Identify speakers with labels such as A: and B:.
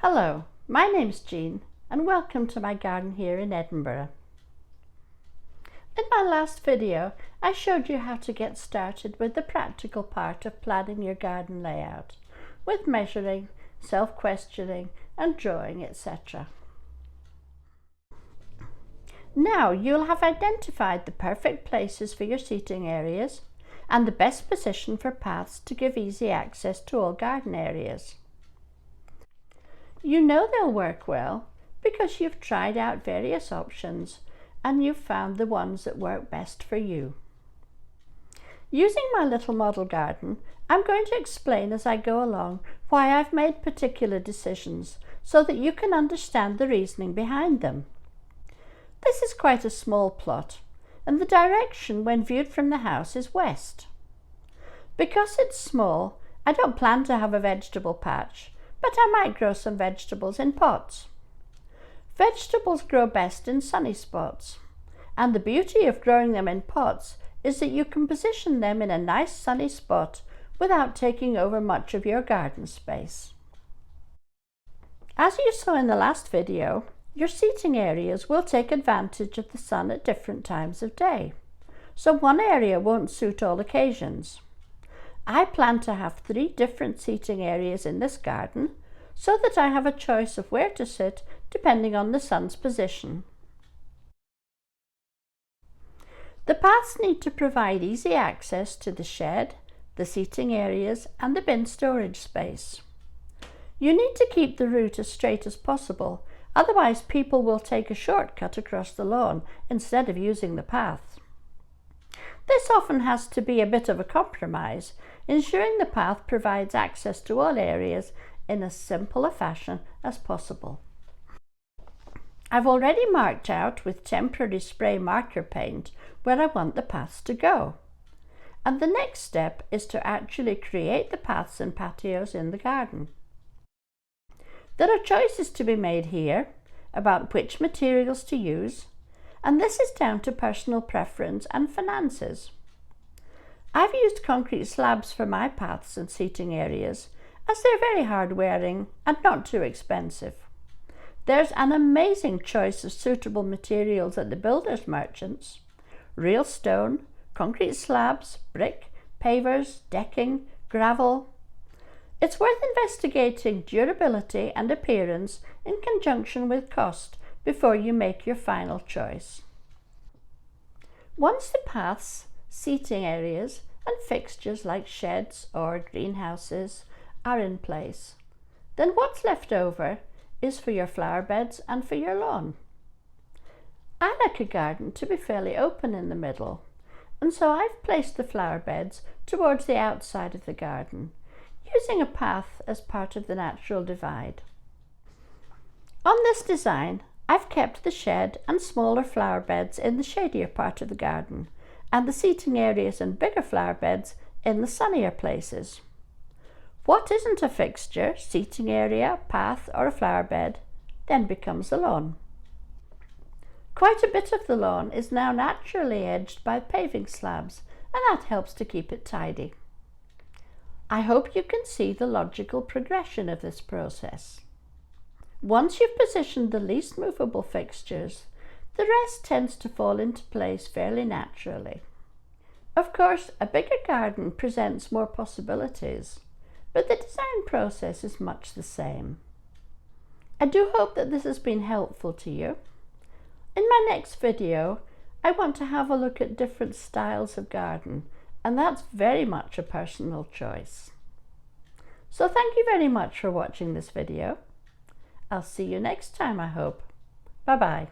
A: Hello, my name's Jean and welcome to my garden here in Edinburgh. In my last video, I showed you how to get started with the practical part of planning your garden layout, with measuring, self-questioning and drawing, etc. Now you'll have identified the perfect places for your seating areas and the best position for paths to give easy access to all garden areas. You know they'll work well because you've tried out various options and you've found the ones that work best for you. Using my little model garden, I'm going to explain as I go along why I've made particular decisions so that you can understand the reasoning behind them. This is quite a small plot, and the direction when viewed from the house is west. Because it's small, I don't plan to have a vegetable patch, but I might grow some vegetables in pots. Vegetables grow best in sunny spots, and the beauty of growing them in pots is that you can position them in a nice sunny spot without taking over much of your garden space. As you saw in the last video, your seating areas will take advantage of the sun at different times of day, so one area won't suit all occasions. I plan to have 3 different seating areas in this garden so that I have a choice of where to sit depending on the sun's position. The paths need to provide easy access to the shed, the seating areas and the bin storage space. You need to keep the route as straight as possible, otherwise people will take a shortcut across the lawn instead of using the path. This often has to be a bit of a compromise, ensuring the path provides access to all areas in as simple a fashion as possible. I've already marked out with temporary spray marker paint where I want the paths to go. And the next step is to actually create the paths and patios in the garden. There are choices to be made here about which materials to use, and this is down to personal preference and finances. I've used concrete slabs for my paths and seating areas as they're very hard wearing and not too expensive. There's an amazing choice of suitable materials at the builders' merchants: real stone, concrete slabs, brick, pavers, decking, gravel. It's worth investigating durability and appearance in conjunction with cost before you make your final choice. Once the paths, seating areas and fixtures like sheds or greenhouses are in place, then what's left over is for your flower beds and for your lawn. I like a garden to be fairly open in the middle, and so I've placed the flower beds towards the outside of the garden, using a path as part of the natural divide. On this design, I've kept the shed and smaller flower beds in the shadier part of the garden, and the seating areas and bigger flower beds in the sunnier places. What isn't a fixture, seating area, path or a flower bed then becomes the lawn. Quite a bit of the lawn is now naturally edged by paving slabs, and that helps to keep it tidy. I hope you can see the logical progression of this process. Once you've positioned the least movable fixtures, the rest tends to fall into place fairly naturally. Of course, a bigger garden presents more possibilities, but the design process is much the same. I do hope that this has been helpful to you. In my next video, I want to have a look at different styles of garden, and that's very much a personal choice. So thank you very much for watching this video. I'll see you next time, I hope. Bye-bye.